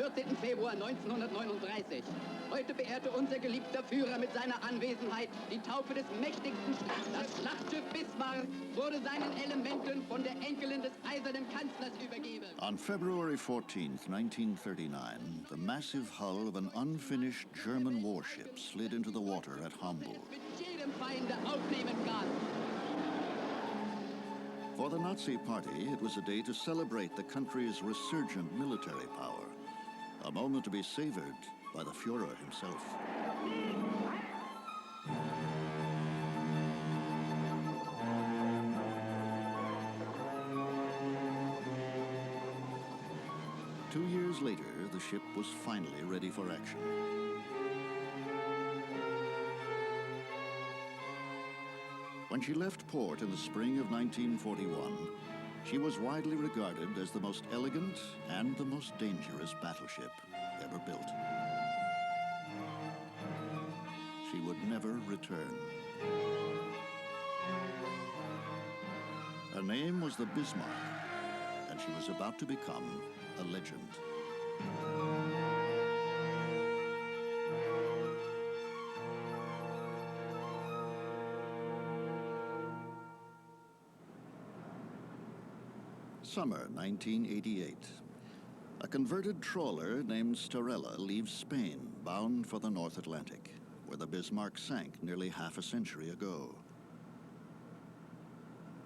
14. Februar 1939. Heute beehrte unser geliebter Führer mit seiner Anwesenheit die Taufe des mächtigsten Staates. Das Schlachtschiff Bismarck wurde seinen Elementen von der Enkelin des eisernen Kanzlers übergeben. On February 14th, 1939, the massive hull of an unfinished German warship slid into the water at Hamburg. Mit jedem Feinde aufnehmen kann. For the Nazi Party, it was a day to celebrate the country's resurgent military power, a moment to be savored by the Führer himself. Two years later, the ship was finally ready for action. When she left port in the spring of 1941, she was widely regarded as the most elegant and the most dangerous battleship ever built. She would never return. Her name was the Bismarck, and she was about to become a legend. Summer 1988. A converted trawler named Starella leaves Spain, bound for the North Atlantic, where the Bismarck sank nearly half a century ago.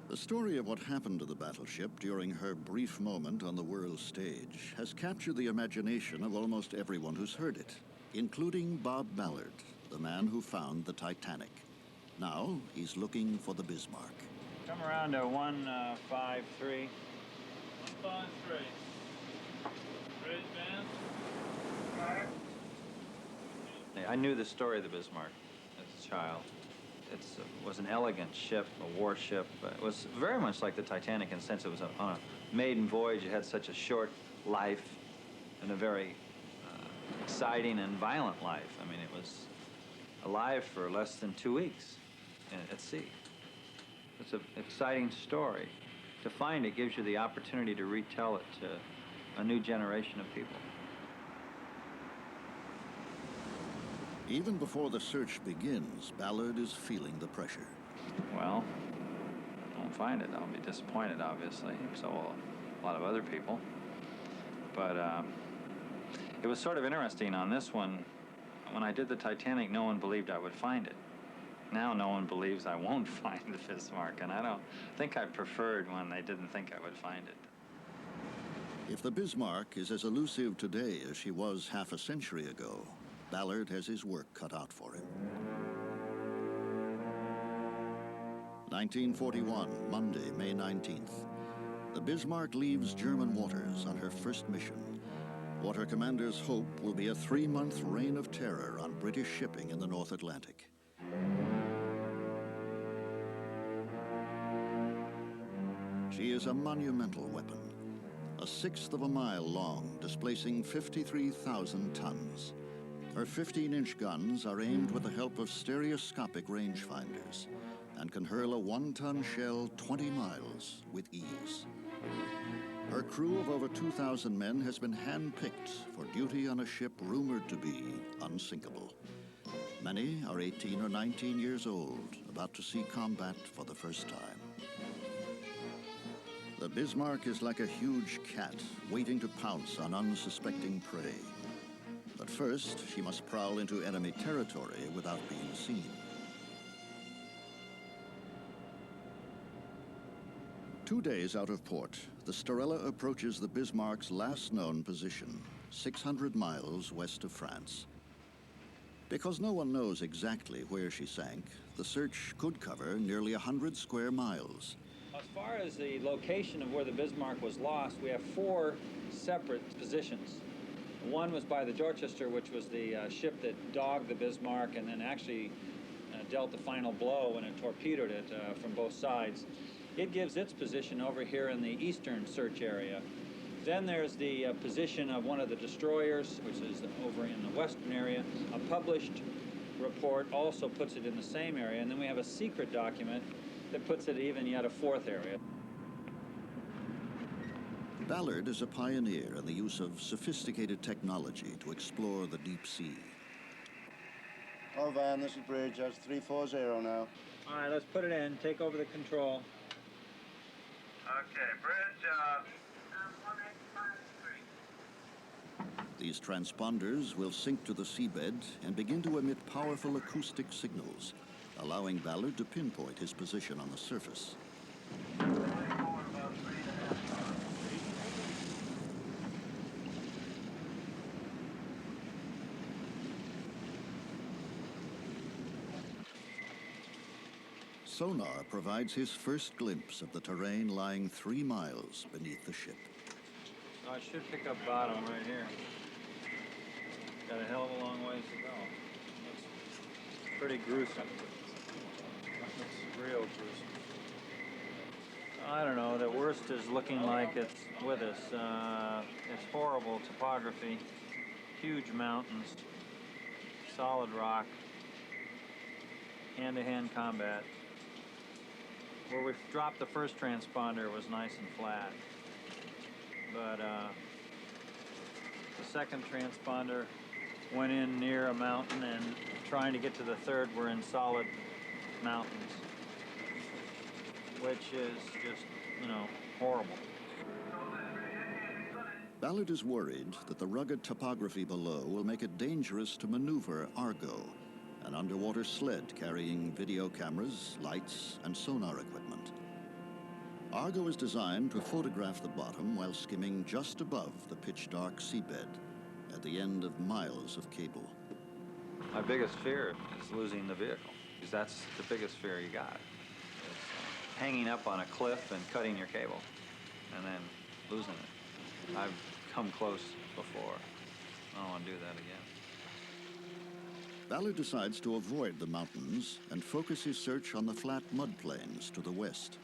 The story of what happened to the battleship during her brief moment on the world stage has captured the imagination of almost everyone who's heard it, including Bob Ballard, the man who found the Titanic. Now he's looking for the Bismarck. Come around to 153. 153. Ready, man? I knew the story of the Bismarck as a child. It was an elegant ship, a warship. It was very much like the Titanic in the sense it was on a maiden voyage. It had such a short life and a very exciting and violent life. I mean, it was alive for less than 2 weeks at sea. It's an exciting story. To find it gives you the opportunity to retell it to a new generation of people. Even before the search begins, Ballard is feeling the pressure. Well, I won't find it. I'll be disappointed, obviously. So will a lot of other people. But it was sort of interesting on this one. When I did the Titanic, no one believed I would find it. Now no one believes I won't find the Bismarck, and I don't think I preferred when they didn't think I would find it. If the Bismarck is as elusive today as she was half a century ago, Ballard has his work cut out for him. 1941, Monday, May 19th. The Bismarck leaves German waters on her first mission. What her commanders hope will be a 3-month reign of terror on British shipping in the North Atlantic. She is a monumental weapon, 1/6 of a mile long, displacing 53,000 tons. Her 15-inch guns are aimed with the help of stereoscopic rangefinders and can hurl a 1-ton shell 20 miles with ease. Her crew of over 2,000 men has been hand-picked for duty on a ship rumored to be unsinkable. Many are 18 or 19 years old, about to see combat for the first time. The Bismarck is like a huge cat waiting to pounce on unsuspecting prey. But first, she must prowl into enemy territory without being seen. Two days out of port, the Starella approaches the Bismarck's last known position, 600 miles west of France. Because no one knows exactly where she sank, the search could cover nearly 100 square miles. As far as the location of where the Bismarck was lost, we have 4 separate positions. One was by the Dorchester, which was the ship that dogged the Bismarck and then actually dealt the final blow when it torpedoed it from both sides. It gives its position over here in the eastern search area. Then there's the position of one of the destroyers, which is over in the western area. A published report also puts it in the same area, and then we have a secret document that puts it even yet a 4th area. Ballard is a pioneer in the use of sophisticated technology to explore the deep sea. Oh, Van, this is bridge. That's 340 now. All right, let's put it in. Take over the control. Okay, bridge, 1853. These transponders will sink to the seabed and begin to emit powerful acoustic signals, allowing Ballard to pinpoint his position on the surface. Sonar provides his first glimpse of the terrain lying 3 miles beneath the ship. So I should pick up bottom right here. Got a hell of a long ways to go. It's pretty gruesome. It's real gruesome. I don't know, the worst is looking like it's with us. It's horrible topography, huge mountains, solid rock, hand-to-hand combat. Where we dropped the first transponder was nice and flat, but the second transponder went in near a mountain, and trying to get to the third, we're in solid mountains, which is just, you know, horrible. Ballard is worried that the rugged topography below will make it dangerous to maneuver Argo, an underwater sled carrying video cameras, lights, and sonar equipment. Argo is designed to photograph the bottom while skimming just above the pitch-dark seabed at the end of miles of cable. My biggest fear is losing the vehicle, because that's the biggest fear you got. It's hanging up on a cliff and cutting your cable, and then losing it. I've come close before. I don't want to do that again. Ballard decides to avoid the mountains and focus his search on the flat mudplains to the west.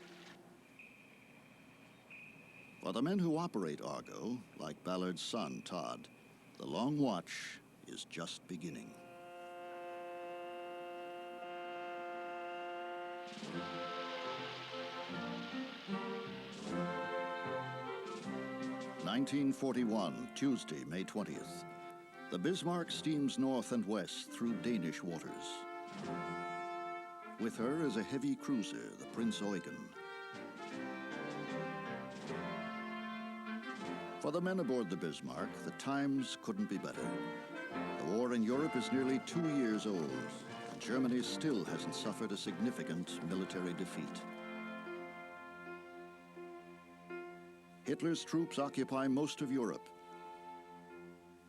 For the men who operate Argo, like Ballard's son, Todd, the long watch is just beginning. (1941), Tuesday, May 20th. The Bismarck steams north and west through Danish waters. With her is a heavy cruiser, the Prince Eugen. For the men aboard the Bismarck, the times couldn't be better. The war in Europe is nearly 2 years old, and Germany still hasn't suffered a significant military defeat. Hitler's troops occupy most of Europe.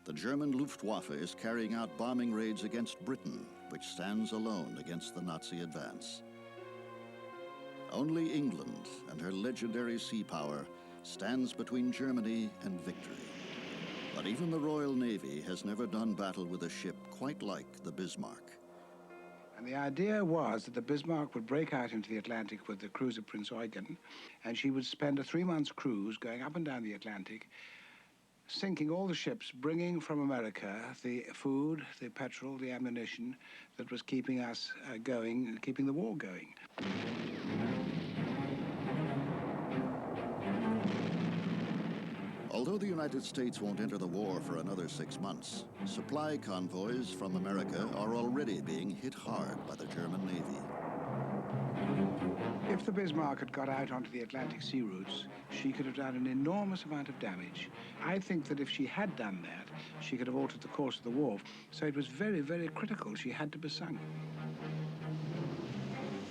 The German Luftwaffe is carrying out bombing raids against Britain, which stands alone against the Nazi advance. Only England and her legendary sea power stands between Germany and victory. But even the Royal Navy has never done battle with a ship quite like the Bismarck. And the idea was that the Bismarck would break out into the Atlantic with the cruiser Prince Eugen, and she would spend a 3-month cruise going up and down the Atlantic, sinking all the ships, bringing from America the food, the petrol, the ammunition that was keeping us going, keeping the war going. Although the United States won't enter the war for another 6 months, supply convoys from America are already being hit hard by the German Navy. If the Bismarck had got out onto the Atlantic sea routes, she could have done an enormous amount of damage. I think that if she had done that, she could have altered the course of the war. So it was very, very critical. She had to be sunk.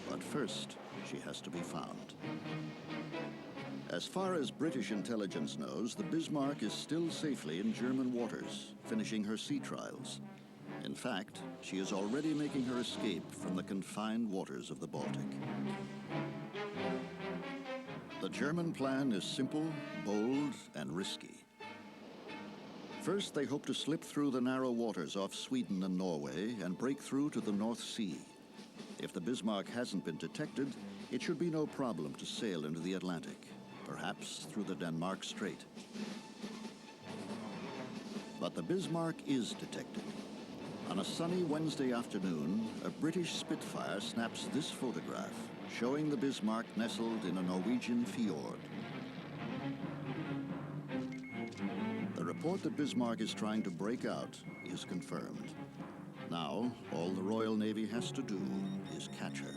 But first, she has to be found. As far as British intelligence knows, the Bismarck is still safely in German waters, finishing her sea trials. In fact, she is already making her escape from the confined waters of the Baltic. The German plan is simple, bold, and risky. First, they hope to slip through the narrow waters off Sweden and Norway and break through to the North Sea. If the Bismarck hasn't been detected, it should be no problem to sail into the Atlantic, perhaps through the Denmark Strait. But the Bismarck is detected. On a sunny Wednesday afternoon, a British Spitfire snaps this photograph, showing the Bismarck nestled in a Norwegian fjord. report that Bismarck is trying to break out is confirmed. Now, all the Royal Navy has to do is catch her.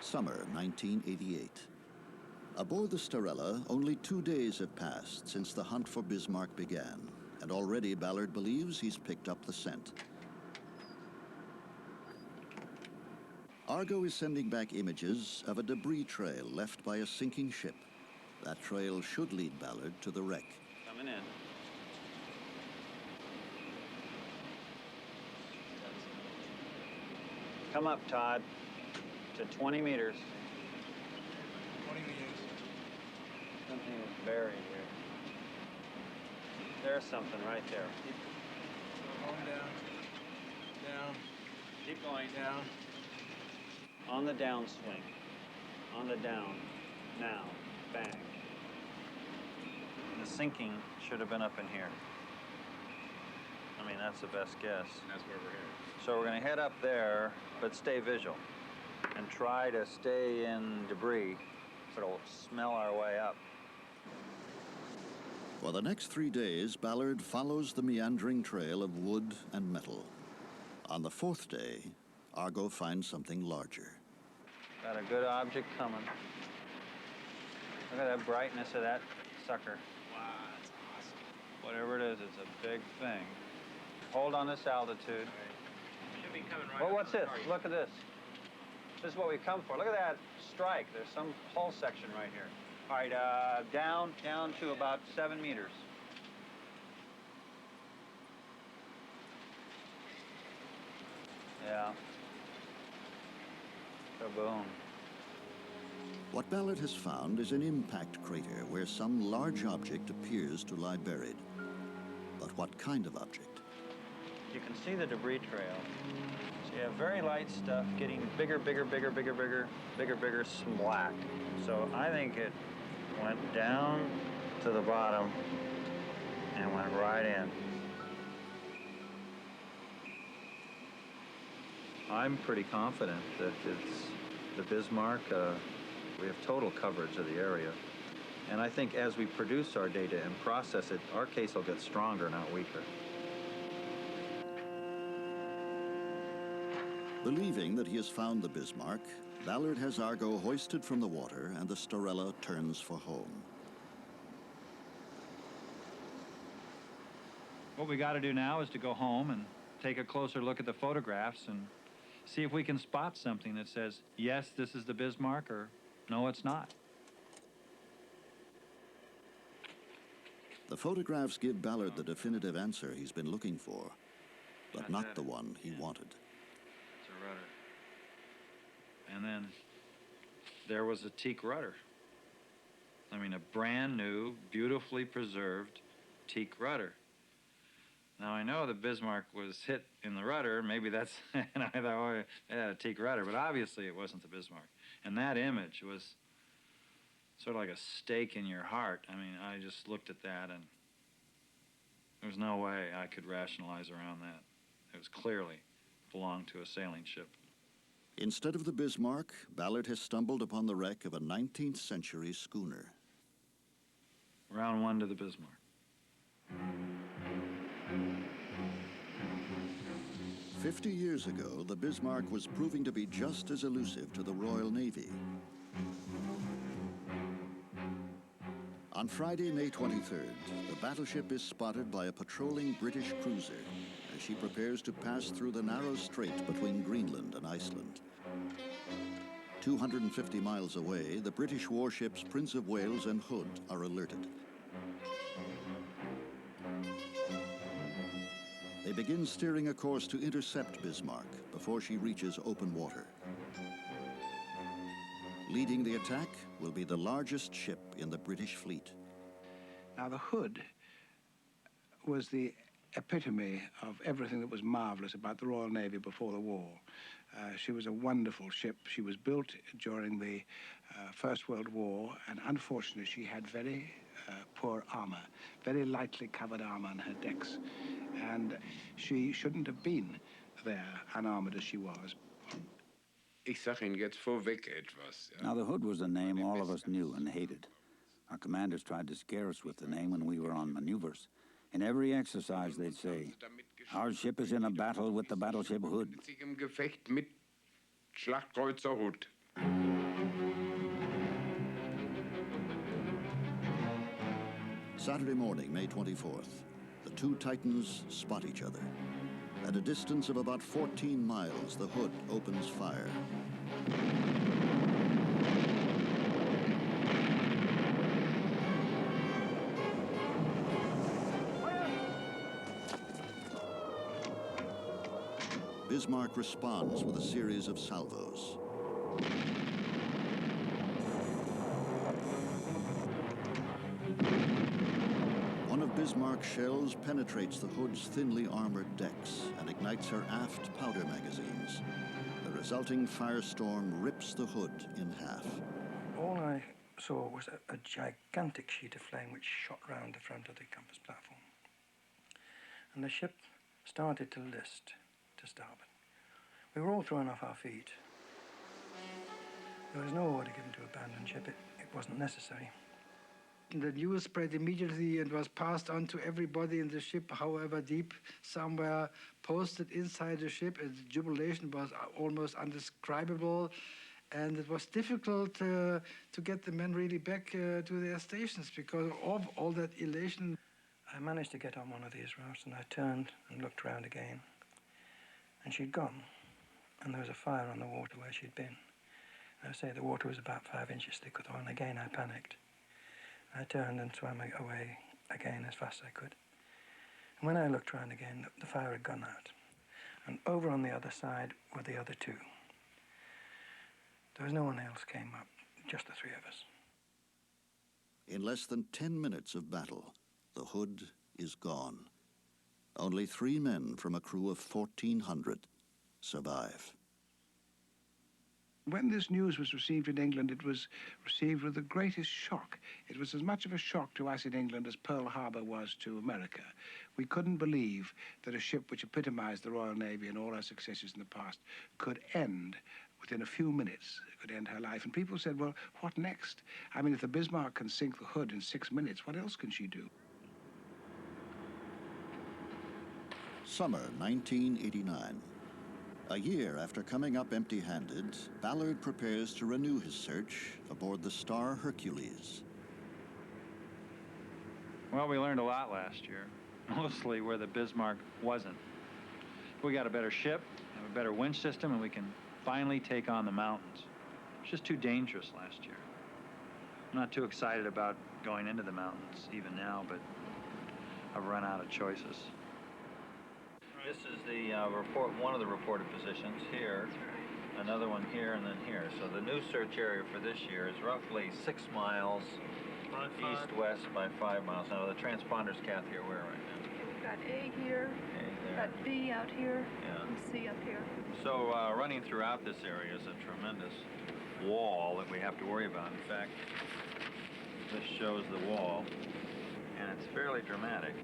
Summer 1988. Aboard the Starella, only 2 days have passed since the hunt for Bismarck began, and already Ballard believes he's picked up the scent. Argo is sending back images of a debris trail left by a sinking ship. That trail should lead Ballard to the wreck. Coming in. Come up, Todd, to 20 meters. 20 meters. Something is buried here. There's something right there. Going down. Down. Keep going. Down. On the downswing. On the down. Now. Bang. The sinking should have been up in here. I mean, that's the best guess. And that's where we're headed. So we're going to head up there, but stay visual. And try to stay in debris, sort of smell our way up. For the next 3 days, Ballard follows the meandering trail of wood and metal. On the 4th day, Argo finds something larger. Got a good object coming. Look at that brightness of that sucker. Wow, that's awesome. Whatever it is, it's a big thing. Hold on this altitude. Should be coming right Well, up what's on the this? target. Look at this. This is what we come for. Look at that strike. There's some hull section right here. All right, down to about 7 meters. Yeah. Kaboom. What Ballard has found is an impact crater where some large object appears to lie buried. But what kind of object? You can see the debris trail. So you have very light stuff getting bigger, black. So I think it went down to the bottom and went right in. I'm pretty confident that it's the Bismarck. We have total coverage of the area. And I think as we produce our data and process it, our case will get stronger, not weaker. Believing that he has found the Bismarck, Ballard has Argo hoisted from the water and the Starella turns for home. What we got to do now is to go home and take a closer look at the photographs and see if we can spot something that says, yes, this is the Bismarck, or no, it's not. The photographs give Ballard the definitive answer he's been looking for, but That's not it. the one he wanted. It's a rudder. And then there was a teak rudder. I mean, a brand new, beautifully preserved teak rudder. Now, I know the Bismarck was hit in the rudder. Maybe that's, and I thought, oh, it had a teak rudder, but obviously it wasn't the Bismarck. And that image was sort of like a stake in your heart. I mean, I just looked at that, and there was no way I could rationalize around that. It was clearly belonged to a sailing ship. Instead of the Bismarck, Ballard has stumbled upon the wreck of a 19th century schooner. Round one to the Bismarck. "50 years ago, the Bismarck was proving to be just as elusive to the Royal Navy. On Friday, May 23rd, the battleship is spotted by a patrolling British cruiser as she prepares to pass through the narrow strait between Greenland and Iceland. 250 miles away, the British warships Prince of Wales and Hood are alerted. They begin steering a course to intercept Bismarck before she reaches open water. Leading the attack will be the largest ship in the British fleet. Now, the Hood was the epitome of everything that was marvelous about the Royal Navy before the war. She was a wonderful ship. She was built during the First World War, and unfortunately, she had very poor armor, very lightly covered armor on her decks. And she shouldn't have been there, unarmored as she was. Ich sag Ihnen jetzt vorweg etwas. Ja. Now, the Hood was a name all of us knew and hated. Our commanders tried to scare us with the name when we were on maneuvers. In every exercise, they'd say, "Our ship is in a battle with the battleship Hood." Im Gefecht mit Schlachtkreuzer Hood. Saturday morning, May 24th. The two Titans spot each other. At a distance of about 14 miles, the Hood opens fire. Bismarck responds with a series of salvos. One of Bismarck's shells penetrates the Hood's thinly armored decks and ignites her aft powder magazines. The resulting firestorm rips the Hood in half. All I saw was a gigantic sheet of flame which shot round the front of the compass platform. And the ship started to list to starboard. We were all thrown off our feet. There was no order given to abandon ship. It wasn't necessary. The news spread immediately and was passed on to everybody in the ship, however deep, somewhere posted inside the ship, and the jubilation was almost indescribable, and it was difficult to get the men really back to their stations because of all that elation. I managed to get on one of these rafts, and I turned and looked round again, and she'd gone, and there was a fire on the water where she'd been. And I say the water was about 5 inches thick with oil, and again I panicked. I turned and swam away again as fast as I could. And when I looked round again, the fire had gone out. And over on the other side were the other two. There was no one else came up, just the three of us. In less than 10 minutes of battle, the Hood is gone. Only 3 men from a crew of 1,400 survive. When this news was received in England, it was received with the greatest shock. It was as much of a shock to us in England as Pearl Harbor was to America. We couldn't believe that a ship which epitomized the Royal Navy and all our successes in the past could end within a few minutes, could end her life. And people said, well, what next? I mean, if the Bismarck can sink the Hood in 6 minutes, what else can she do? Summer 1989. A year after coming up empty-handed, Ballard prepares to renew his search aboard the Star Hercules. Well, we learned a lot last year, mostly where the Bismarck wasn't. We got a better ship, have a better winch system, and we can finally take on the mountains. It's just too dangerous last year. I'm not too excited about going into the mountains even now, but I've run out of choices. This is the one of the reported positions here, another one here, and then here. So the new search area for this year is roughly 6 miles east-west by 5 miles. Now the transponder's, Kathy, are where right now? We've got A here, A there. got B out here, Yeah. and C up here. So running throughout this area is a tremendous wall that we have to worry about. In fact, this shows the wall, and it's fairly dramatic.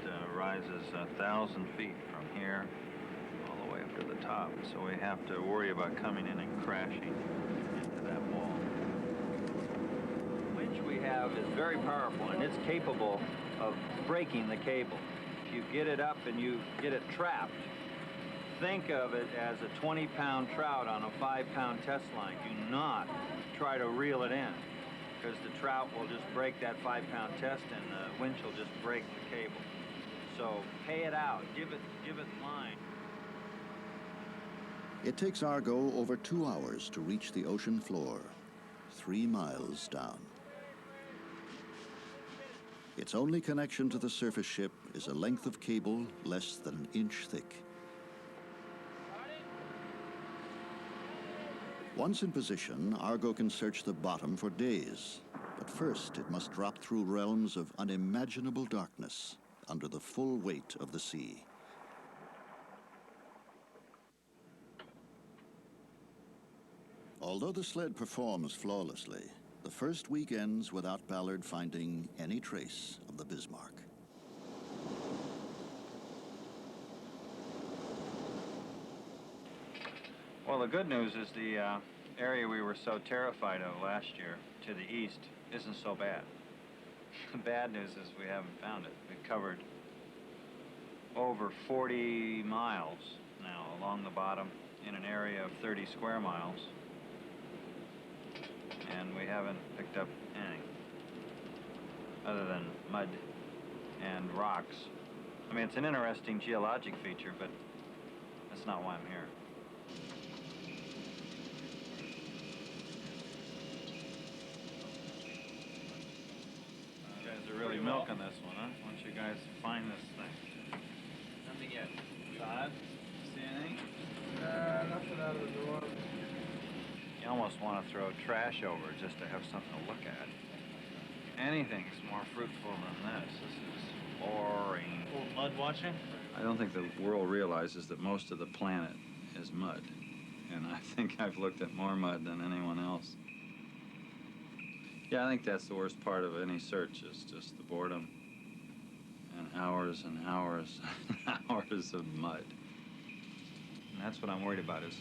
It rises 1,000 feet from here all the way up to the top. So we have to worry about coming in and crashing into that wall. The winch we have is very powerful, and it's capable of breaking the cable. If you get it up and you get it trapped, think of it as a 20-pound trout on a 5-pound test line. Do not try to reel it in, because the trout will just break that 5-pound test and the winch will just break the cable. So pay it out, give it line. It takes Argo over 2 hours to reach the ocean floor, 3 miles down. Its only connection to the surface ship is a length of cable less than an inch thick. Once in position, Argo can search the bottom for days. But first, it must drop through realms of unimaginable darkness under the full weight of the sea. Although the sled performs flawlessly, the first week ends without Ballard finding any trace of the Bismarck. Well, the good news is the area we were so terrified of last year to the east isn't so bad. The bad news is we haven't found it. We've covered over 40 miles now along the bottom in an area of 30 square miles, and we haven't picked up anything other than mud and rocks. I mean, it's an interesting geologic feature, but that's not why I'm here. You guys are really milking this one, huh? Why don't you guys find this thing? Nothing yet. Todd, see anything? Nothing out of the door. You almost want to throw trash over just to have something to look at. Anything's more fruitful than this. This is boring. Mud watching? I don't think the world realizes that most of the planet is mud. And I think I've looked at more mud than anyone else. Yeah, I think that's the worst part of any search, is just the boredom. And hours and hours and hours of mud. And that's what I'm worried about, is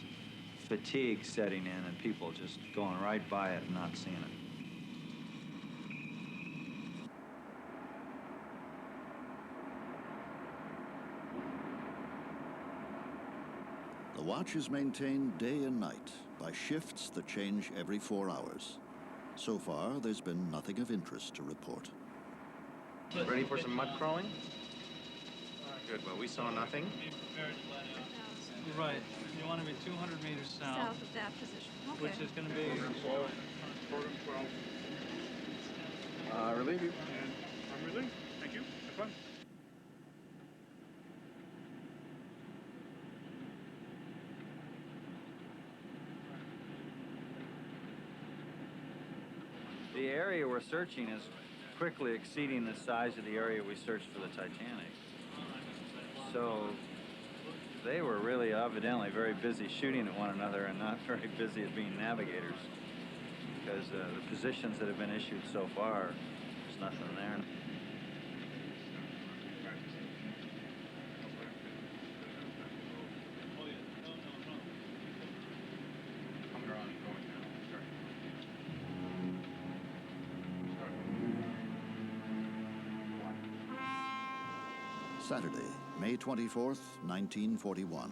fatigue setting in and people just going right by it and not seeing it. The watch is maintained day and night by shifts that change every 4 hours. So far, there's been nothing of interest to report. Ready for some mud crawling? Good, well, we saw nothing. Right. You want to be 200 meters south. South of that position. Okay. Which is going to be... Relieve you. And I'm relieved. Thank you. Have fun. The area we're searching is quickly exceeding the size of the area we searched for the Titanic. So they were really evidently very busy shooting at one another and not very busy at being navigators, because the positions that have been issued so far, there's nothing there. Saturday, May 24th, 1941.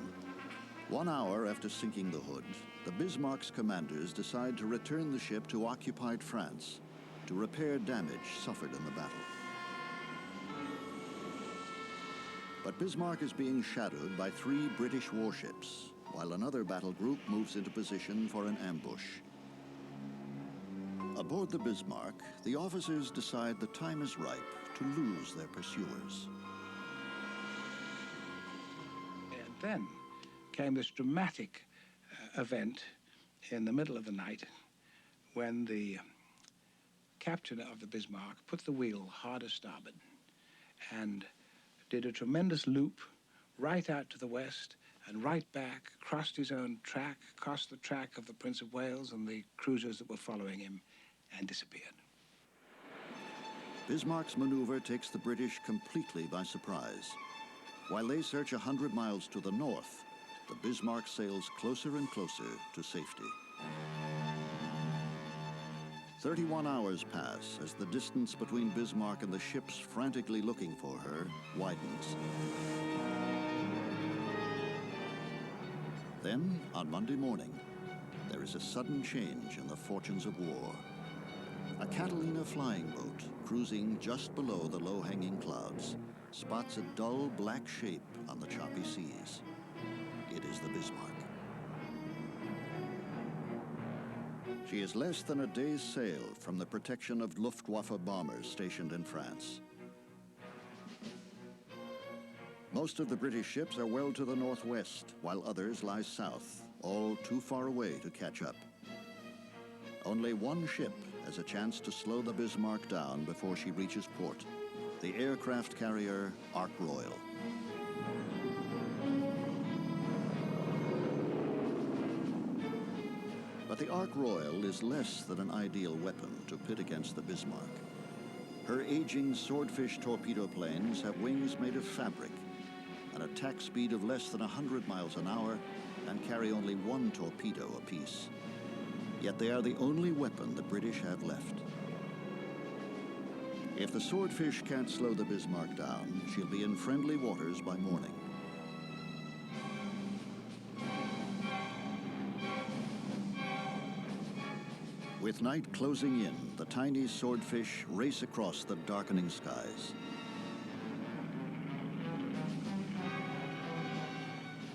1 hour after sinking the Hood, the Bismarck's commanders decide to return the ship to occupied France to repair damage suffered in the battle. But Bismarck is being shadowed by 3 British warships, while another battle group moves into position for an ambush. Aboard the Bismarck, the officers decide the time is ripe to lose their pursuers. Then came this dramatic event in the middle of the night when the captain of the Bismarck put the wheel hard a starboard and did a tremendous loop right out to the west and right back, crossed his own track, crossed the track of the Prince of Wales and the cruisers that were following him, and disappeared. Bismarck's maneuver takes the British completely by surprise. While they search 100 miles to the north, the Bismarck sails closer and closer to safety. 31 hours pass as the distance between Bismarck and the ships frantically looking for her widens. Then, on Monday morning, there is a sudden change in the fortunes of war. A Catalina flying boat, cruising just below the low-hanging clouds, spots a dull black shape on the choppy seas. It is the Bismarck. She is less than a day's sail from the protection of Luftwaffe bombers stationed in France. Most of the British ships are well to the northwest, while others lie south, all too far away to catch up. Only one ship has a chance to slow the Bismarck down before she reaches port. The aircraft carrier Ark Royal. But the Ark Royal is less than an ideal weapon to pit against the Bismarck. Her aging swordfish torpedo planes have wings made of fabric, an attack speed of less than 100 miles an hour, and carry only one torpedo apiece. Yet they are the only weapon the British have left. If the Swordfish can't slow the Bismarck down, she'll be in friendly waters by morning. With night closing in, the tiny Swordfish race across the darkening skies.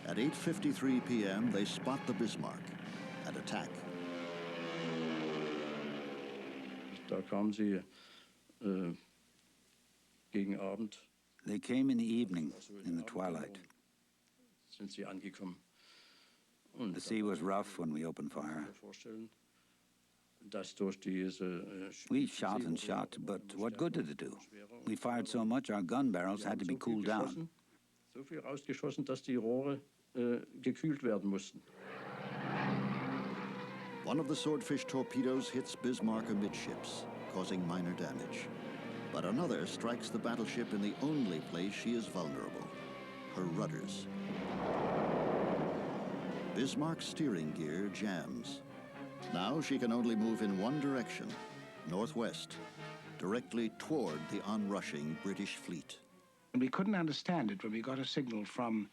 At 8:53 p.m., they spot the Bismarck and attack. Da kamen sie gegen Abend. They came in the evening, in the twilight. Sind sie angekommen. The sea was rough when we opened fire. We shot and shot, but what good did it do? We fired so much our gun barrels had to be cooled down. So viel rausgeschossen, dass die Rohre gekühlt werden mussten. One of the Swordfish torpedoes hits Bismarck amidships, causing minor damage. But another strikes the battleship in the only place she is vulnerable, her rudders. Bismarck's steering gear jams. Now she can only move in one direction, northwest, directly toward the onrushing British fleet. And we couldn't understand it when we got a signal from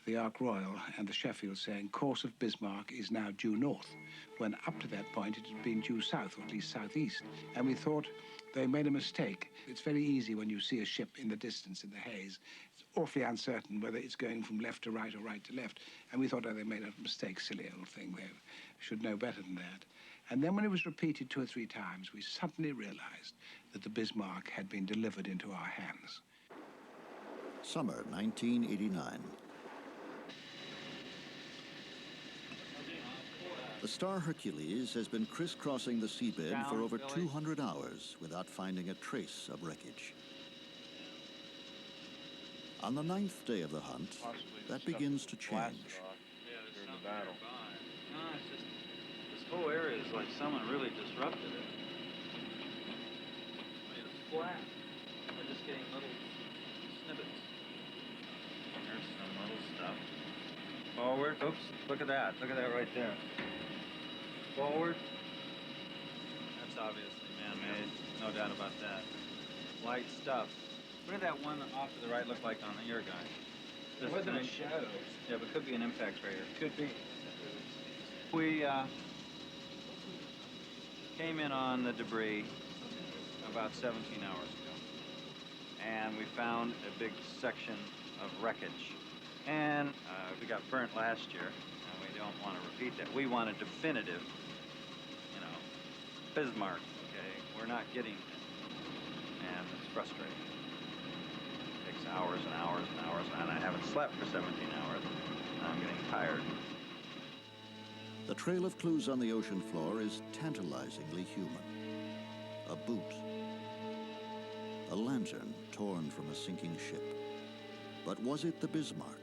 the Ark Royal and the Sheffield saying course of Bismarck is now due north, when up to that point it had been due south, or at least southeast. And we thought they made a mistake. It's very easy when you see a ship in the distance in the haze. It's awfully uncertain whether it's going from left to right or right to left. And we thought, oh, they made a mistake, silly old thing. They should know better than that. And then when it was repeated 2 or 3 times, we suddenly realized that the Bismarck had been delivered into our hands. Summer 1989. The Star Hercules has been crisscrossing the seabed for over 200 hours without finding a trace of wreckage. On the 9th day of the hunt, that begins to change. During the battle. No, it's just, this whole area is like someone really disrupted it. Made it flat. We're just getting little snippets. There's some little stuff. Forward. Oops, look at that. Look at that right there. Forward. That's obviously man-made. No doubt about that. Light stuff. What did that one off to the right look like on your guy? It wasn't a shadow. Yeah, but it could be an impact crater. Could be. We came in on the debris about 17 hours ago. And we found a big section of wreckage. And we got burnt last year, and we don't want to repeat that. We want a definitive, you know, Bismarck, okay? We're not getting it. And it's frustrating. It takes hours and hours and hours, and I haven't slept for 17 hours. And I'm getting tired. The trail of clues on the ocean floor is tantalizingly human. A boot. A lantern torn from a sinking ship. But was it the Bismarck?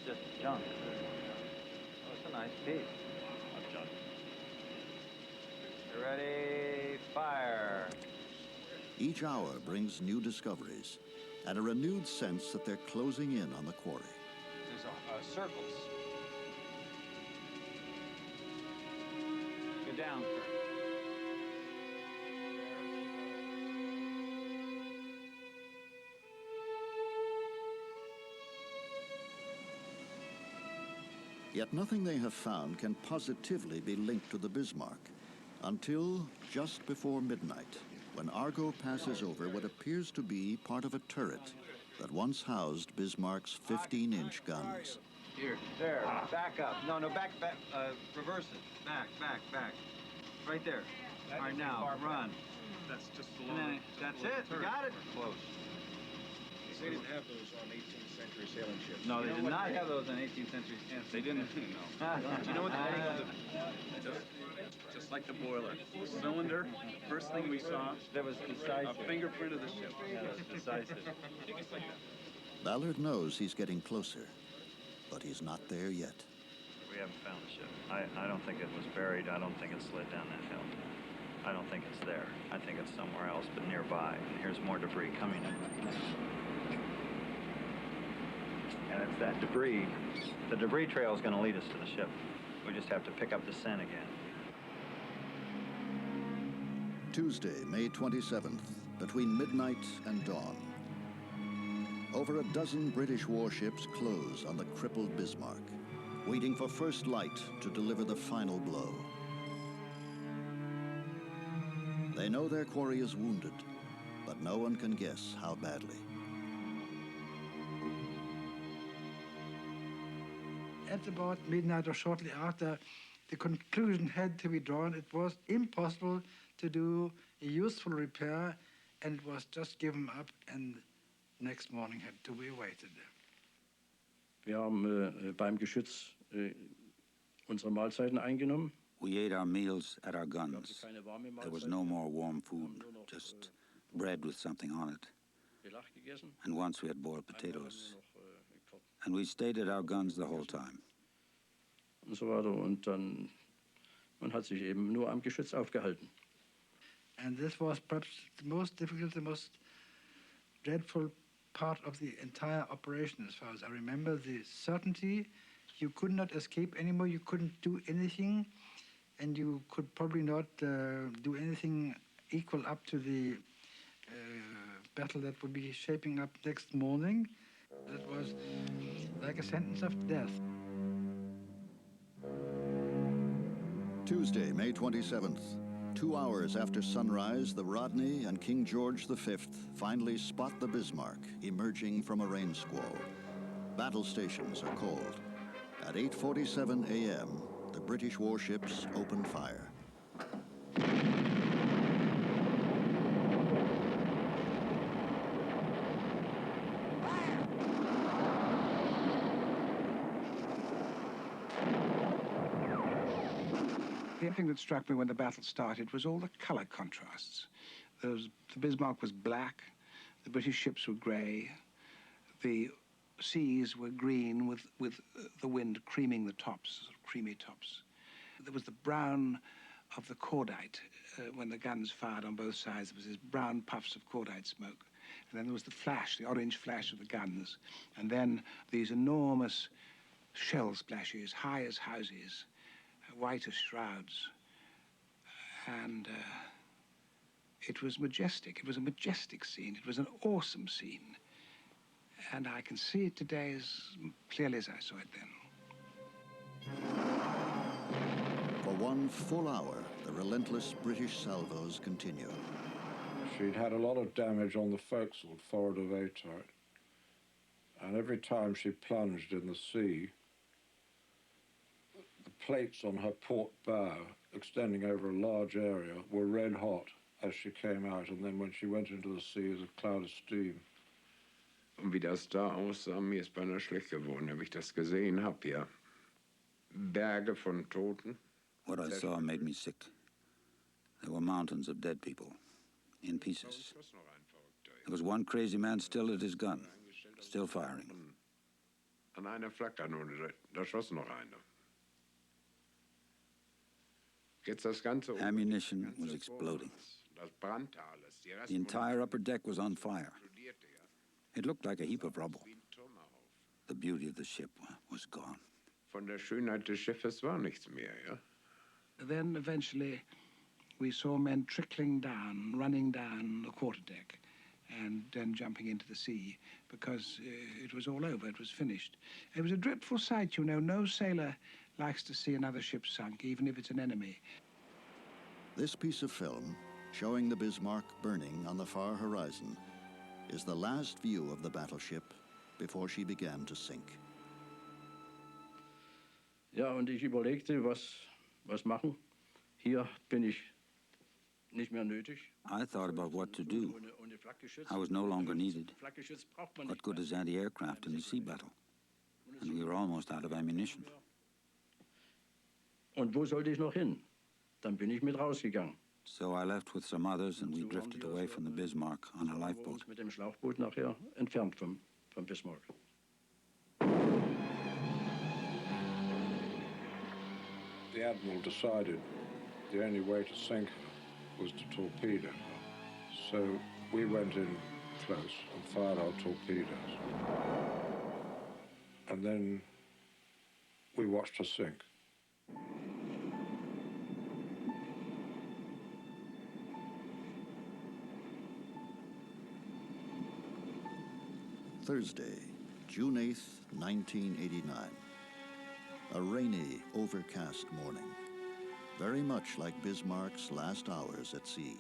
Just junk. Oh, it's a nice piece of junk. You ready? Fire. Each hour brings new discoveries and a renewed sense that they're closing in on the quarry. There's circles. Go down, Kurt. Yet nothing they have found can positively be linked to the Bismarck until just before midnight, when Argo passes over what appears to be part of a turret that once housed Bismarck's 15-inch guns. Here, there, back up. No, back, reverse it. Back. Right there. All right, now, run. That's just the And then, that's it, you got it. Close. They didn't have those on 18th century sailing ships. No, they did not have those in 18th century. They didn't. No. Do you know what the name of the... Just like like the boiler. The cylinder, first thing we saw, That was decisive. a fingerprint of the ship. Yeah, that was decisive. Ballard knows he's getting closer, but he's not there yet. We haven't found the ship. I don't think it was buried. I don't think it slid down that hill. I don't think it's there. I think it's somewhere else, but nearby. And here's more debris coming in. And it's that debris. The debris trail is going to lead us to the ship. We just have to pick up the scent again. Tuesday, May 27th, between midnight and dawn. Over a dozen British warships close on the crippled Bismarck, waiting for first light to deliver the final blow. They know their quarry is wounded, but no one can guess how badly. At about midnight or shortly after, the conclusion had to be drawn. It was impossible to do a useful repair, and it was just given up, and next morning had to be awaited. Wir haben beim Geschütz unsere Mahlzeiten eingenommen. We ate our meals at our guns. There was no more warm food, just bread with something on it. And once we had boiled potatoes. And we stayed at our guns the whole time. Und so weiter. Und dann, man hat sich eben nur am Geschütz aufgehalten. And this was perhaps the most difficult, the most dreadful part of the entire operation, as far as I remember. The certainty, you could not escape anymore, you couldn't do anything, and you could probably not do anything equal up to the battle that would be shaping up next morning. That was like a sentence of death. Tuesday, May 27th. 2 hours after sunrise, the Rodney and King George V finally spot the Bismarck emerging from a rain squall. Battle stations are called. At 8:47 a.m., the British warships open fire. The thing that struck me when the battle started was all the color contrasts. The Bismarck was black, the British ships were gray, the seas were green with the wind creaming the tops, sort of creamy tops. There was the brown of the cordite. When the guns fired on both sides, there was this brown puffs of cordite smoke. And then there was the flash, the orange flash of the guns. And then these enormous shell splashes, high as houses, white as shrouds. And it was majestic. It was a majestic scene. It was an awesome scene. And I can see it today as clearly as I saw it then. For 1 full hour, the relentless British salvos continue. She'd had a lot of damage on the forecastle forward of A-tight. And every time she plunged in the sea, the plates on her port bow, extending over a large area, were red hot as she came out. And then when she went into the sea, as a cloud of steam. Und wie das da aussah, mir ist beinahe schlecht geworden, als ich das gesehen habe, ja. Berge von Toten. What I saw made me sick. There were mountains of dead people, in pieces. There was one crazy man still at his gun, still firing. An einer Flakkanone, da schoss noch einer. Jetzt das ganze Ammunition was exploding. Das brannte alles. The entire upper deck was on fire. It looked like a heap of rubble. The beauty of the ship was gone. Von der Schönheit des Schiffes war nichts mehr, ja? Then eventually we saw men trickling down, running down the quarterdeck and then jumping into the sea because it was all over, it was finished. It was a dreadful sight, you know. No sailor likes to see another ship sunk, even if it's an enemy. This piece of film, showing the Bismarck burning on the far horizon, is the last view of the battleship before she began to sink. Ja, und ich überlegte, was machen. Hier bin ich nicht mehr nötig. I thought about what to do. I was no longer needed. What good is anti-aircraft in the sea battle? And we were almost out of ammunition. Und wo sollte ich noch hin? Dann bin ich mit rausgegangen. So I left with some others and we drifted away from the Bismarck on a lifeboat. Mit dem Schlauchboot nachher entfernt vom Bismarck. The Admiral decided the only way to sink her was to torpedo her. So we went in close and fired our torpedoes. And then we watched her sink. Thursday, June 8th, 1989. A rainy, overcast morning, very much like Bismarck's last hours at sea.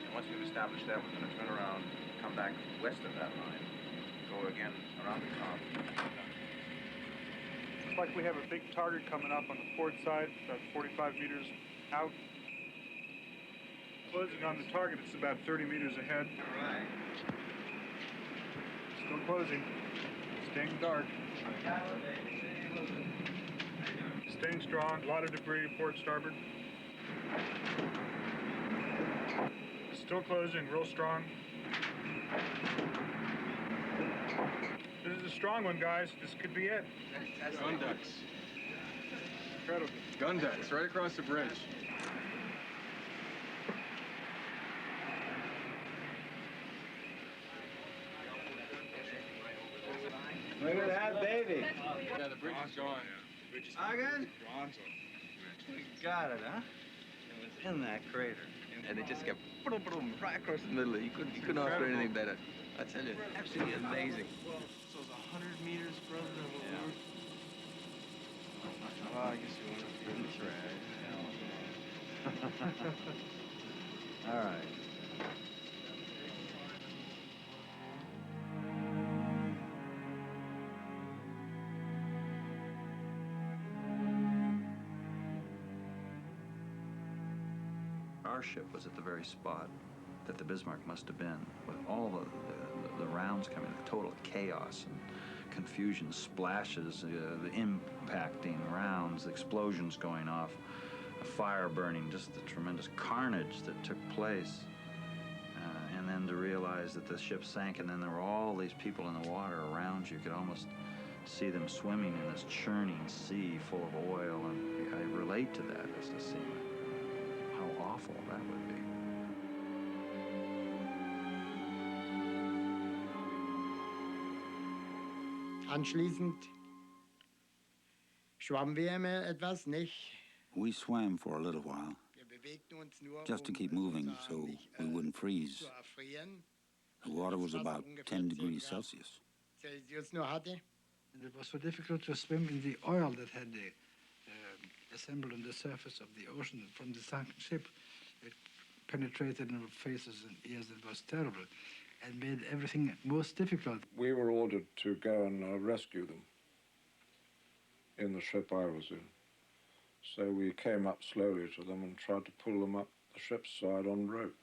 And once we've established that, we're going to turn around, come back west of that line, go again around the top. Looks like we have a big target coming up on the port side, about 45 meters out. Closing on the target, it's about 30 meters ahead. All right. Still closing. Staying dark. Staying strong. A lot of debris, port starboard. Still closing, real strong. This is a strong one, guys. This could be it. Gun decks. Incredible. Gun decks, right across the bridge. Look at that baby. Yeah, the bridge is gone. Again? We got it, huh? It was in that crater. And it just kept boom, right across the middle. You couldn't ask for anything better. I tell you, absolutely amazing. So it's 100 meters further than what we were. Well, I guess you want to be in the trash. All right. Our ship was at the very spot that the Bismarck must have been, with all the rounds coming, the total chaos and confusion, splashes, the impacting rounds, the explosions going off, a fire burning, just the tremendous carnage that took place. And then to realize that the ship sank, and then there were all these people in the water around you. You could almost see them swimming in this churning sea full of oil, and I relate to that as a seaman. How awful that would be. Anschließend schwammen wir immer etwas, nicht? We swam for a little while, just to keep moving so we wouldn't freeze. The water was about 10 degrees Celsius. It was so difficult to swim in the oil that had assembled on the surface of the ocean from the sunken ship. It penetrated in our faces and ears. It was terrible and made everything most difficult. We were ordered to go and rescue them in the ship I was in. So we came up slowly to them and tried to pull them up the ship's side on ropes.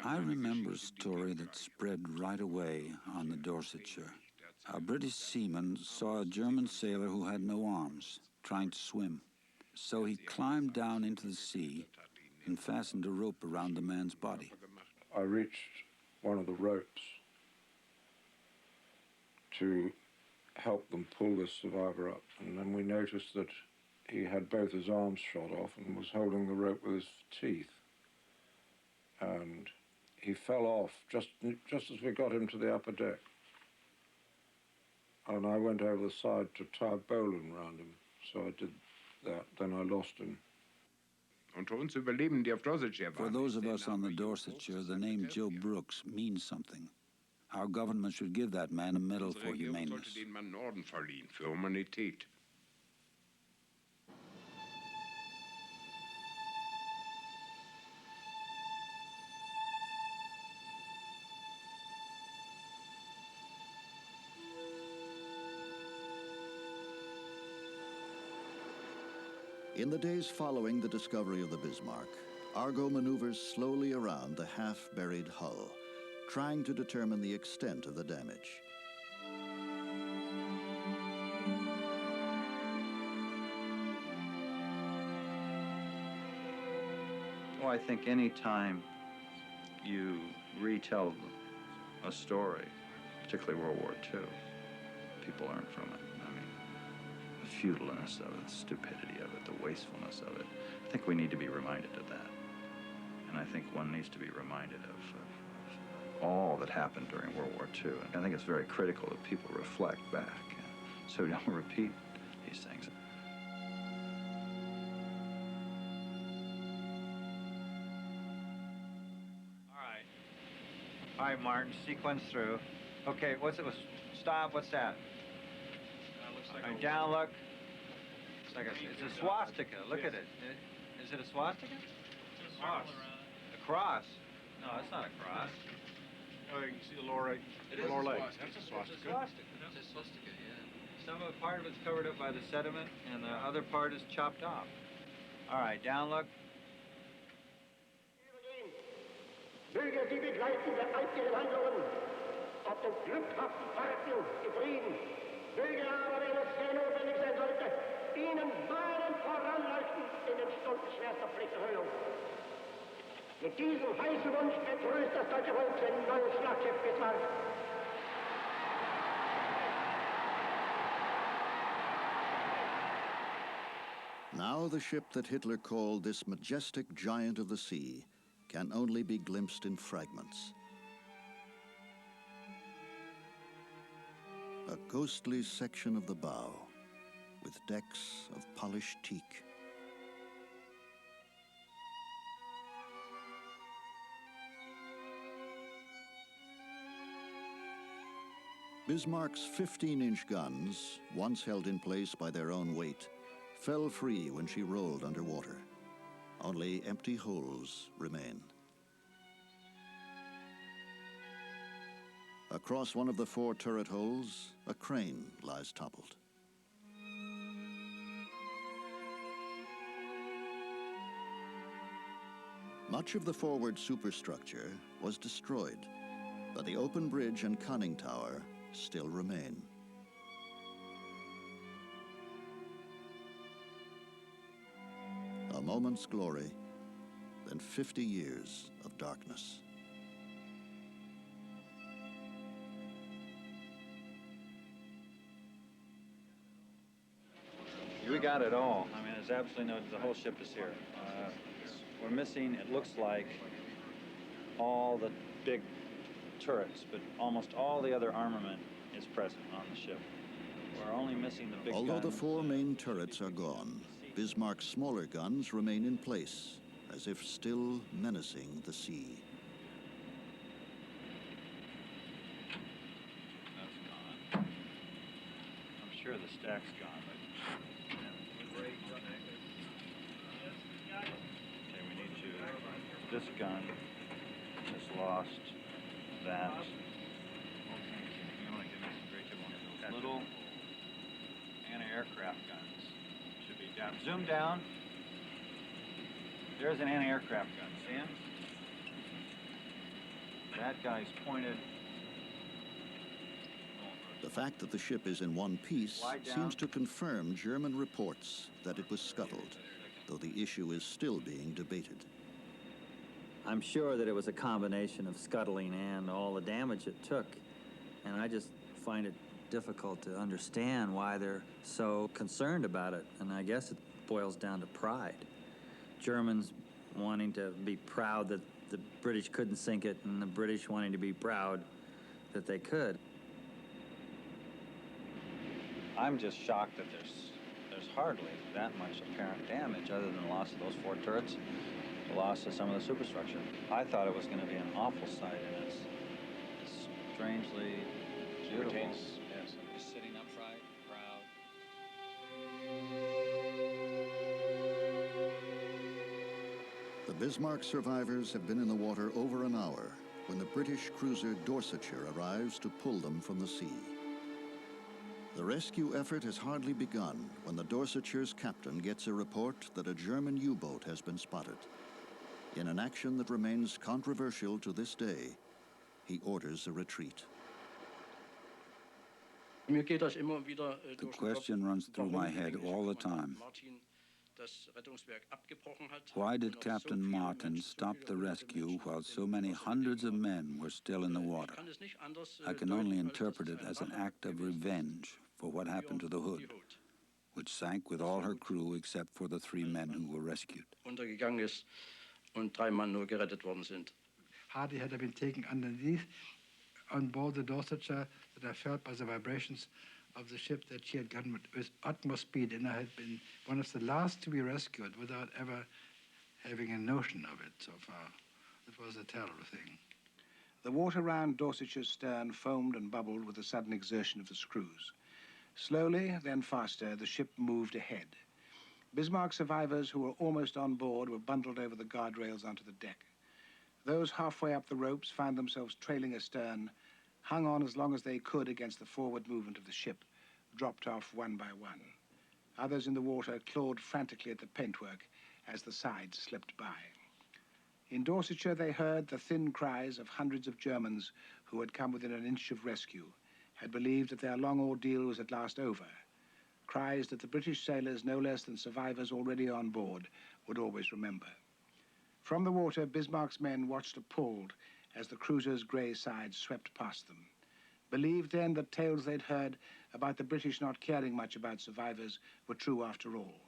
I remember a story that spread right away on the Dorsetshire. A British seaman saw a German sailor who had no arms trying to swim. So he climbed down into the sea and fastened a rope around the man's body. I reached one of the ropes to help them pull this survivor up, and then we noticed that he had both his arms shot off and was holding the rope with his teeth. And he fell off just as we got him to the upper deck. And I went over the side to tie a bowline round him. So I did that. Then I lost him. For those of us on the Dorsetshire, the name Joe Brooks means something. Our government should give that man a medal for humaneness. In the days following the discovery of the Bismarck, Argo maneuvers slowly around the half-buried hull, trying to determine the extent of the damage. Well, I think any time you retell a story, particularly World War II, people learn from it. I mean, the futileness of it, the stupidity of it, the wastefulness of it. I think we need to be reminded of that. And I think one needs to be reminded of all that happened during World War II. And I think it's very critical that people reflect back so we don't repeat these things. All right, Martin, sequence through. Okay, what's it? Stop, what's that? Looks All right, down, look. It's a swastika. Look at it. Is it a swastika? It's a cross. A cross? No, it's not a cross. Oh, you can see the lower right. It the is lower a leg. swastika. That's a swastika. It's a swastika. It's a swastika, yeah. Some of part of it's covered up by the sediment, and the other part is chopped off. All right, down, look. Möge sie begleiten der einzigen Handlungen auf den glückhaften Fahrten im Frieden. Möge aber, wenn es sehr notwendig sein sollte, ihnen Mahnen voranleuchten in den Stunden schwerster Pflichterfüllung. Mit diesem heißen Wunsch begrüßt das deutsche Volk sein neues Schlachtschiff Bismarck. Now the ship that Hitler called this majestic giant of the sea can only be glimpsed in fragments. A ghostly section of the bow with decks of polished teak. Bismarck's 15-inch guns, once held in place by their own weight, fell free when she rolled underwater. Only empty holes remain. Across one of the 4 turret holes, a crane lies toppled. Much of the forward superstructure was destroyed, but the open bridge and conning tower still remain. A moment's glory, then 50 years of darkness. We got it all. I mean, there's absolutely no, the whole ship is here. We're missing, it looks like, all the big turrets, but almost all the other armament is present on the ship. We're only missing the big guns. Although the 4 main turrets are gone, Bismarck's smaller guns remain in place, as if still menacing the sea. That's gone. I'm sure the stack's gone, but... Okay, we need to... This gun is lost. That. You want to give me some great one of those little anti-aircraft guns. Should be down. Zoom down. There's an anti-aircraft gun. See him? That guy's pointed. The fact that the ship is in one piece seems to confirm German reports that it was scuttled, though the issue is still being debated. I'm sure that it was a combination of scuttling and all the damage it took, and I just find it difficult to understand why they're so concerned about it, and I guess it boils down to pride. Germans wanting to be proud that the British couldn't sink it, and the British wanting to be proud that they could. I'm just shocked that there's hardly that much apparent damage other than the loss of those 4 turrets, the loss of some of the superstructure. I thought it was going to be an awful sight, and it's strangely beautiful. Yes. Just sitting upright, proud. The Bismarck survivors have been in the water over an hour when the British cruiser Dorsetshire arrives to pull them from the sea. The rescue effort has hardly begun when the Dorsetshire's captain gets a report that a German U-boat has been spotted. In an action that remains controversial to this day, he orders a retreat. The question runs through my head all the time. Why did Captain Martin stop the rescue while so many hundreds of men were still in the water? I can only interpret it as an act of revenge for what happened to the Hood, which sank with all her crew except for the 3 men who were rescued. Hardly had I been taken underneath on board the Dorsetshire that I felt by the vibrations of the ship that she had gone with utmost speed, and I had been one of the last to be rescued without ever having a notion of it so far. It was a terrible thing. The water round Dorsetshire's stern foamed and bubbled with the sudden exertion of the screws. Slowly, then faster, the ship moved ahead. Bismarck survivors who were almost on board were bundled over the guardrails onto the deck. Those halfway up the ropes found themselves trailing astern, hung on as long as they could against the forward movement of the ship, dropped off one by one. Others in the water clawed frantically at the paintwork as the sides slipped by. In Dorsetshire, they heard the thin cries of hundreds of Germans who had come within an inch of rescue, had believed that their long ordeal was at last over. Cries that the British sailors, no less than survivors already on board, would always remember. From the water, Bismarck's men watched appalled as the cruiser's grey sides swept past them. Believed then that tales they'd heard about the British not caring much about survivors were true after all.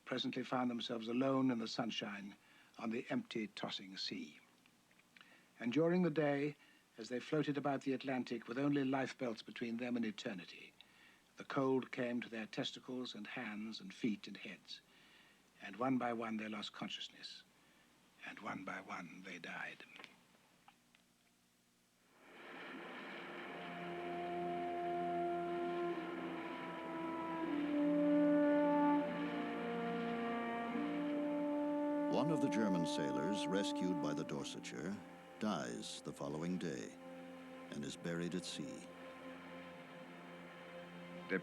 Presently found themselves alone in the sunshine on the empty, tossing sea. And during the day, as they floated about the Atlantic with only lifebelts between them and eternity, the cold came to their testicles and hands and feet and heads. And one by one they lost consciousness. And one by one they died. One of the German sailors rescued by the Dorsetshire dies the following day and is buried at sea. The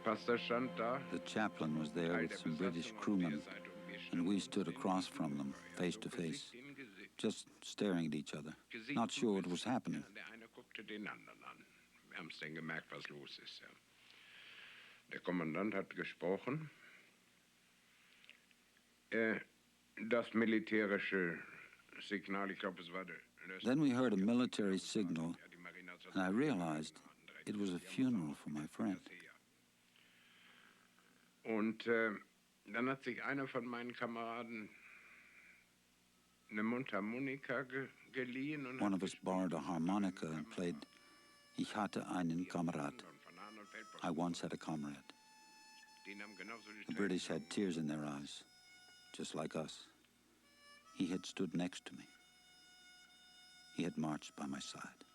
chaplain was there with some British crewmen, and we stood across from them, face to face, just staring at each other, not sure what was happening. Der Kommandant hat gesprochen. Das militärische Signal, ich glaube, es war der... Then we heard a military signal, and I realized it was a funeral for my friend. Und dann hat sich einer von meinen Kameraden eine Mundharmonika geliehen. Und one of us borrowed a harmonica and played Ich hatte einen Kamerad. I once had a comrade. The British had tears in their eyes, just like us. He had stood next to me. He had marched by my side.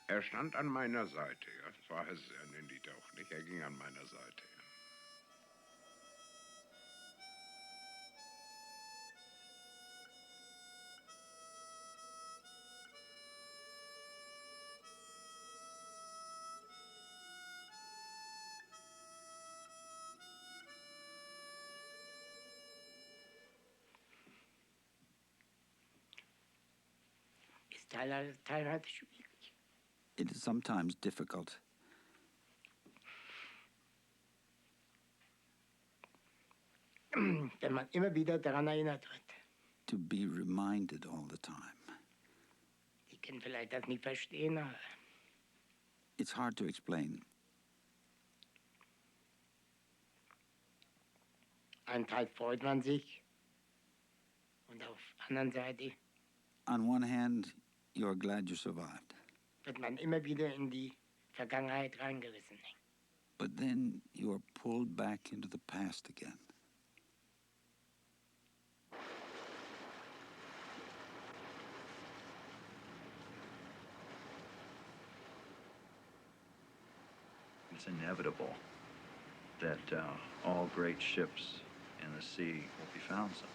Er stand an meiner Seite, ja. Das war es in die auch nicht. Er ging an meiner Seite. Teilweise schwierig. It is sometimes difficult. Wenn man immer wieder daran erinnert wird. To be reminded all the time. Die können vielleicht das nicht verstehen, aber it's hard to explain. Ein Teil freut man sich und auf der anderen Seite On one hand, you're glad you survived. wird man immer wieder in die Vergangenheit reingerissen. But then you are pulled back into the past again. It's inevitable that all great ships in the sea will be found someday.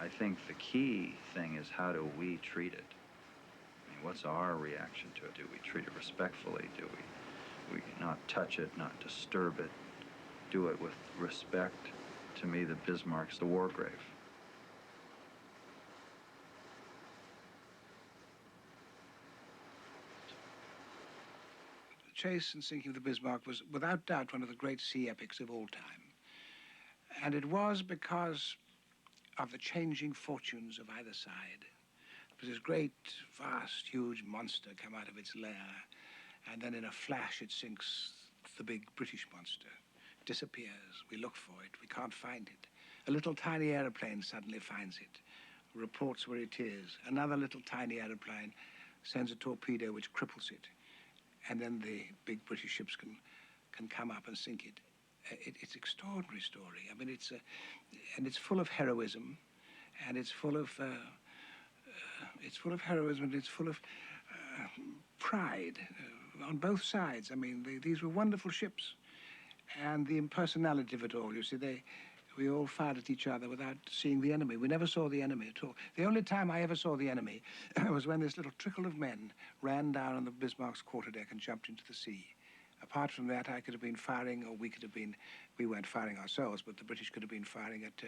I think the key thing is, how do we treat it? I mean, what's our reaction to it? Do we treat it respectfully? Do we not touch it, not disturb it? Do it with respect? To me, the Bismarck's the war grave. The chase and sinking of the Bismarck was without doubt one of the great sea epics of all time. And it was because of the changing fortunes of either side. There was this great, vast, huge monster come out of its lair, and then in a flash it sinks the big British monster. It disappears. We look for it. We can't find it. A little tiny aeroplane suddenly finds it, reports where it is. Another little tiny aeroplane sends a torpedo which cripples it, and then the big British ships can come up and sink it. It's an extraordinary story. I mean, and it's full of heroism, and it's full of heroism, and it's full of pride on both sides. I mean, these were wonderful ships, and the impersonality of it all. You see, we all fired at each other without seeing the enemy. We never saw the enemy at all. The only time I ever saw the enemy was when this little trickle of men ran down on the Bismarck's quarterdeck and jumped into the sea. Apart from that, I could have been firing, or we weren't firing ourselves, but the British could have been firing at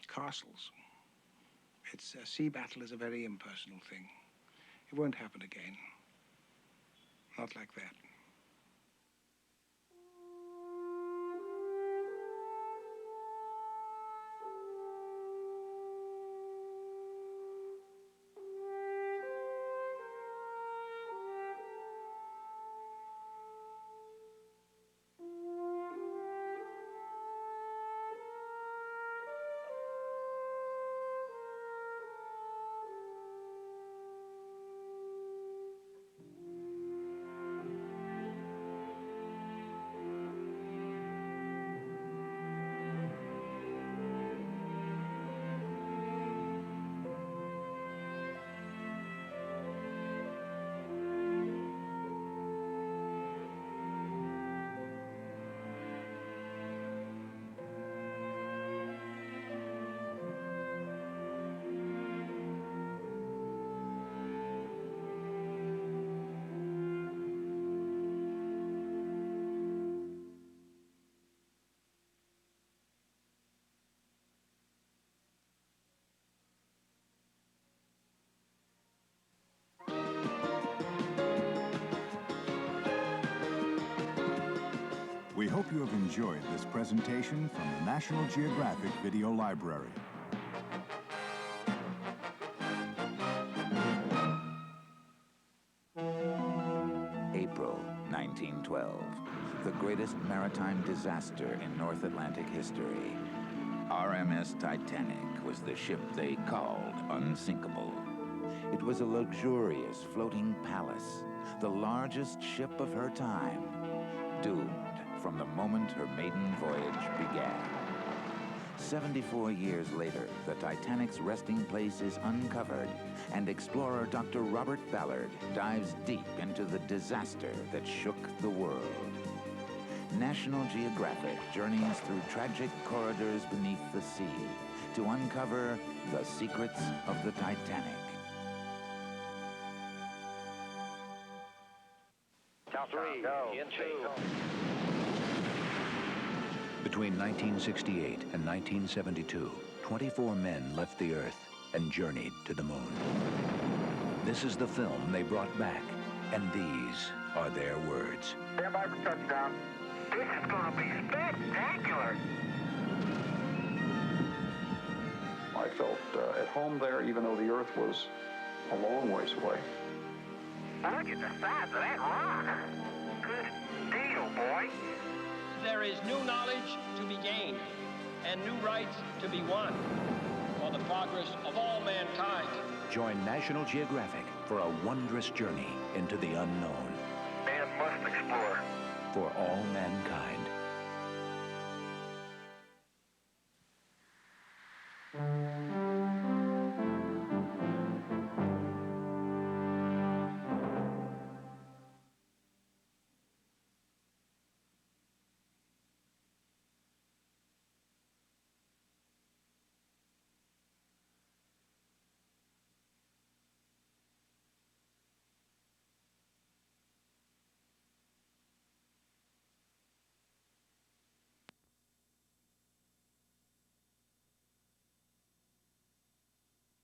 castles. A sea battle is a very impersonal thing. It won't happen again. Not like that. We hope you have enjoyed this presentation from the National Geographic Video Library. April 1912, the greatest maritime disaster in North Atlantic history. RMS Titanic was the ship they called unsinkable. It was a luxurious floating palace, the largest ship of her time, doomed from the moment her maiden voyage began. 74 years later, the Titanic's resting place is uncovered, and explorer Dr. Robert Ballard dives deep into the disaster that shook the world. National Geographic journeys through tragic corridors beneath the sea to uncover the secrets of the Titanic. Three, go. Between 1968 and 1972, 24 men left the Earth and journeyed to the moon. This is the film they brought back, and these are their words. Stand by for touchdown. This is going to be spectacular. I felt at home there, even though the Earth was a long ways away. Look at the size of that rock. Good deal, boy. There is new knowledge to be gained and new rights to be won for the progress of all mankind. Join National Geographic for a wondrous journey into the unknown. Man must explore. For all mankind.